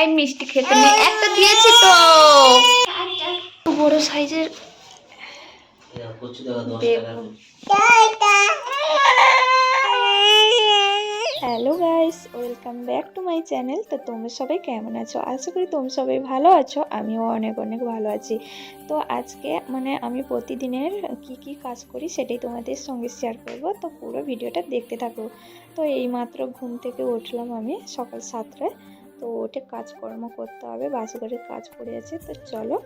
এই মিষ্টি খেতে নেই, একটা দিয়েছি তো। বড় সাইজের বেগুন। Hello guys, welcome back to my channel. তো তোমরা সবাই কেমন আছো? আশা করি তোমরা সবাই ভালো আছো। আমিও অনেক অনেক ভালো আছি। তো আজকে আমি প্রতিদিনের কি কি কাজ করি সেটাই তোমাদের সঙ্গে শেয়ার করব। তো পুরো ভিডিওটা দেখতে থাকো। তো এইমাত্র ঘুম থেকে উঠলাম আমি সকাল 7টায়। তো উঠে কাজকর্ম করতে হবে, বাসি ঘরের কাজ পড়ে আছে। তো চলো।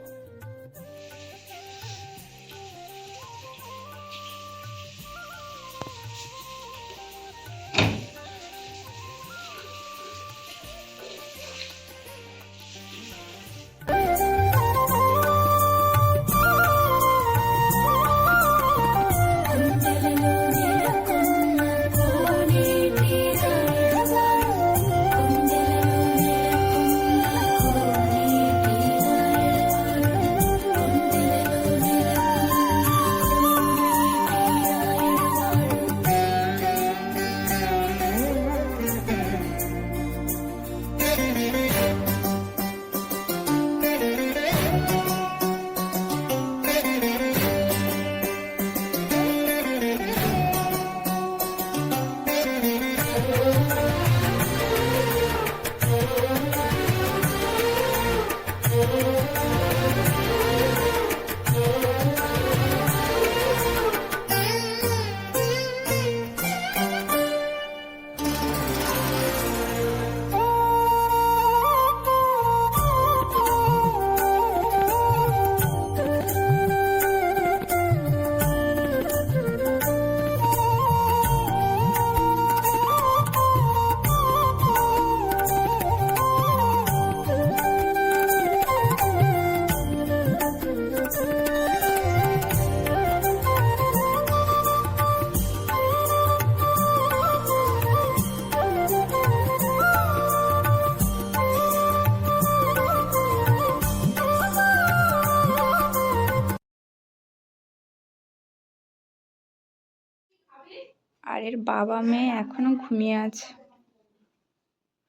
আর এর বাবা মেয়ে এখনো ঘুমিয়ে আছে।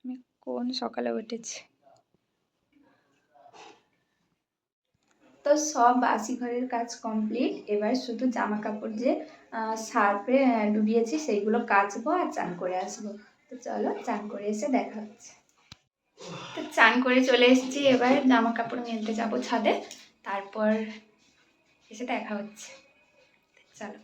আমি কোন সকালে উঠেছি। তো সব বাসি ঘরের কাজ কমপ্লিট। এবার শুধু জামা কাপড় যে সার্ফে ডুবিয়েছি সেইগুলো কাচবো আর চান করে আসবো। তো চলো, চান করে এসে দেখা হচ্ছে। তো চান করে চলে এসেছি, এবার জামা কাপড় মেলতে যাবো ছাদে, তারপর এসে দেখা হচ্ছে। চলো।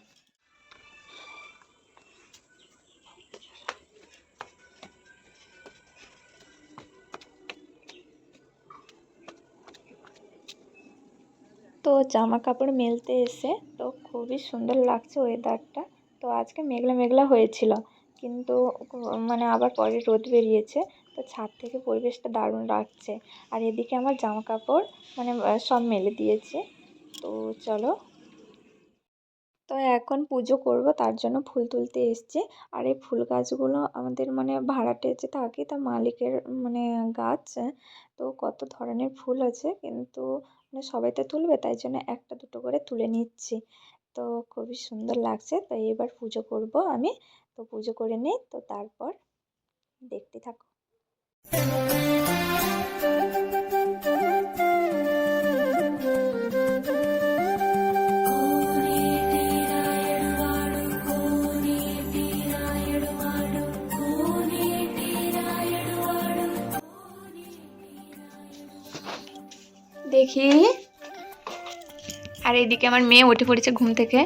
তো জামা কাপড় মেলতে এসে তো খুবই সুন্দর লাগছে ওয়েদারটা। তো আজকে মেঘলা মেঘলা হয়েছিল, কিন্তু আবার পরে রোদ বেরিয়েছে। তো ছাদ থেকে পরিবেশটা দারুণ লাগছে। আর এদিকে আমার জামা কাপড় সব মেলে দিয়েছে। তো চলো। তো এখন পুজো করব, তার জন্য ফুল তুলতে এসেছি। আর এই ফুল গাছগুলো আমাদের ভাড়াটে যে থাকে তার মালিকের গাছ। তো কত ধরনের ফুল আছে, কিন্তু সবাই তো তুলবে, তাই জন্য একটা দুটো করে তুলে নিচ্ছি। তো খুবই সুন্দর লাগছে। তো এবার পুজো করব আমি। তো পুজো করে নিই, তো তারপর দেখতে থাকো। দেখি। আর এইদিকে আমার মেয়ে উঠে পড়েছে ঘুম থেকে।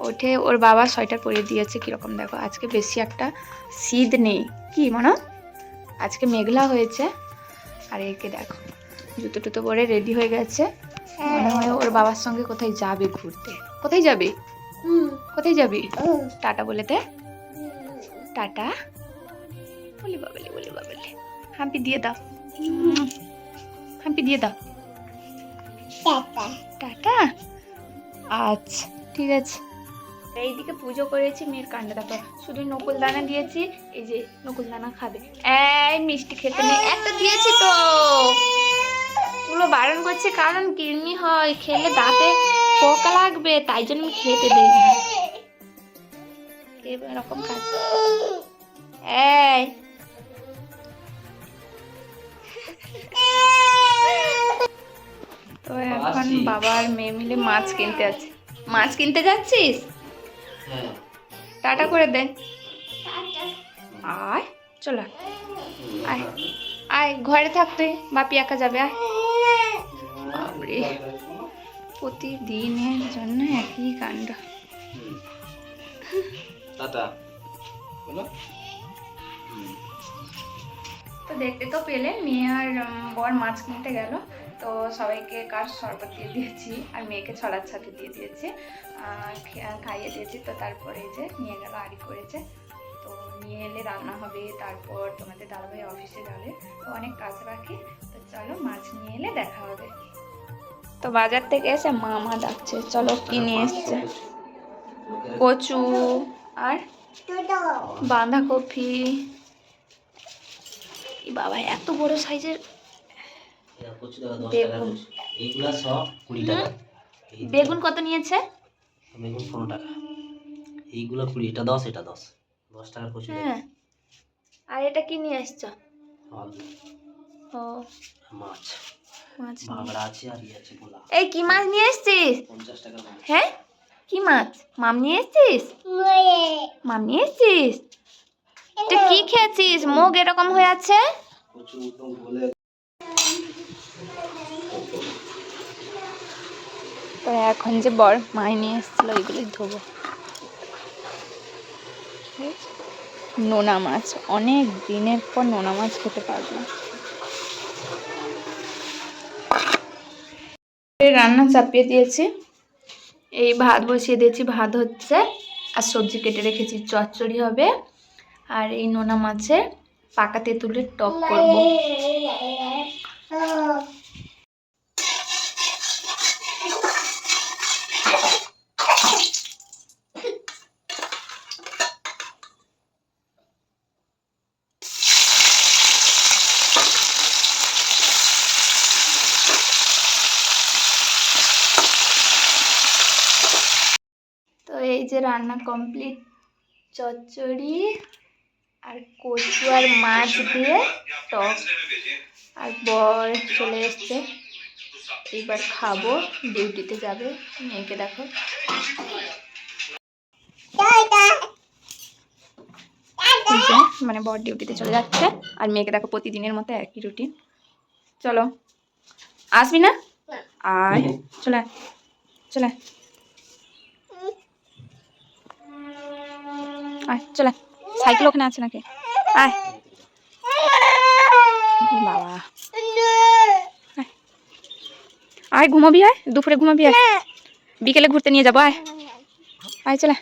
উঠে ওর বাবা সোয়েটার পরিয়ে দিয়েছে। কিরকম দেখো, আজকে বেশি একটা শীত নেই, কি মনে আজকে মেঘলা হয়েছে। আর একে দেখো জুতো টুতো পরে রেডি হয়ে গেছে। মনে হয় ওর বাবার সঙ্গে কোথায় যাবে ঘুরতে। কোথায় যাবি? কোথায় যাবি? টাটা বলে দে। টাটা বলি বাবলি, বলি বাবলি। হাম্পি দিয়ে দাও, হাম্পি দিয়ে দাও। টাটা। আচ্ছা, ঠিক আছে। এইদিকে পুজো করেছি, মেয়ের কান্না দেখো। শুধু নকুল দানা দিয়েছি, এই যে নকুল দানা খাবে। এই মিষ্টি খেতে নেই, একটা দিয়েছি তো। তুলো বারণ করছে, কারণ কৃমি হয়, খেলে দাঁতে পোকা লাগবে, তাই জন্য আমি খেতে দিই না। এরকম কাজ। এই তো এখন বাবা আর মেয়ে মিলে মাছ কিনতে আছে। মাছ কিনতে যাচ্ছিস? টাটা করে দে। আয় চলো, আয় আয়, ঘরে থাক তুই, বাপি একা যাবে, আয়। বাবরে, প্রতিদিনের জন্য একই কাণ্ড। তো দেখতে তো পেলে মেয়ে আর বর মাছ কিনতে গেল। তো সবাইকে কার শরবত দিয়ে দিয়েছি আর মেয়েকে ছড়ার ছাতে দিয়ে দিয়েছি, খাইয়ে দিয়েছি। তো তারপরে যে নিয়ে গেল, আড়ি করেছে। তো নিয়ে এলে রান্না হবে, তারপর তোমাদের দাদাভাই অফিসে যাবে, তো অনেক কাজ বাকি। তো চলো, মাছ নিয়ে এলে দেখা হবে। তো বাজার থেকে এসে মামা ডাকছে, চলো কি নিয়ে এসছে। কচু আর বাঁধাকপি। বাবা, এত বড় সাইজের বেগুন। বেগুন কত নিয়েছে? বেগুন 15 টাকা, এইগুলো 20, এটা 10, এটা 10 টাকার কচু। হ্যাঁ, আর এটা কি নিয়ে এসছো? ও, মাছ। মাছ ভাঙড়া আছে আর ইয়ে আছে ভোলা। এই কি মাছ নিয়ে এসছিস? 50 টাকার মাছ। হ্যাঁ, কি মাছ? মাম নিয়ে এসছিস? মাম নিয়ে এসছিস? তুই কি খেয়েছিস? মুখ এরকম হয়ে আছে। কচু একদম গলে। তো এখন যে বর মাই নিয়ে এসেছিল, এগুলোই ধোবো। নোনা মাছ, অনেক দিনের পর নোনা মাছ খেতে পারবো। রান্না চাপিয়ে দিয়েছি, এই ভাত বসিয়ে দিয়েছি, ভাত হচ্ছে, আর সবজি কেটে রেখেছি, চচ্চড়ি হবে, আর এই নোনা মাছের পাকা তেঁতুলের টক করবো। তো এই যে রান্না কমপ্লিট, চচ্চড়ি আর কচু আর মাছ দিয়ে টক, আর বর চলে এসছে, এবার খাবো, ডিউটিতে যাবে। মেয়েকে দেখো, মানে বর ডিউটিতে চলে যাচ্ছে, আর মেয়েকে দেখো প্রতিদিনের মতো একই রুটিন। চলো, আসবি না? আয়, চলে চলে আয়, চলে, সাইকেল ওখানে আছে নাকি? আয় বাবা, আয় ঘুমাবি, আয় দুপুরে ঘুমাবি, আয় বিকেলে ঘুরতে নিয়ে যাবো, আয় আয় চলে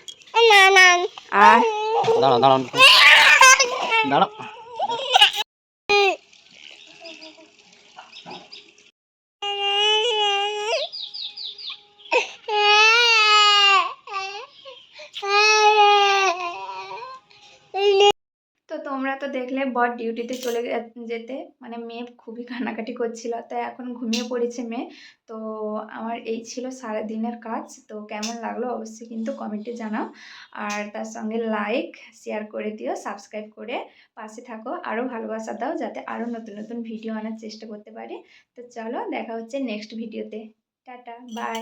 আয়। দাঁড়াও দাঁড়াও দাঁড়াও। তো তোমরা তো দেখলে বর ডিউটিতে চলে যেতে, মানে মেয়ে খুবই কান্নাকাটি করছিল, তাই এখন ঘুমিয়ে পড়েছে মেয়ে। তো আমার এই ছিল সারাদিনের কাজ। তো কেমন লাগলো অবশ্যই কিন্তু কমেন্টে জানাও, আর তার সঙ্গে লাইক শেয়ার করে দিও, সাবস্ক্রাইব করে পাশে থাকো, আরও ভালোবাসা দাও, যাতে আরও নতুন নতুন ভিডিও আনার চেষ্টা করতে পারি। তো চলো, দেখা হচ্ছে নেক্সট ভিডিওতে। Tata, by.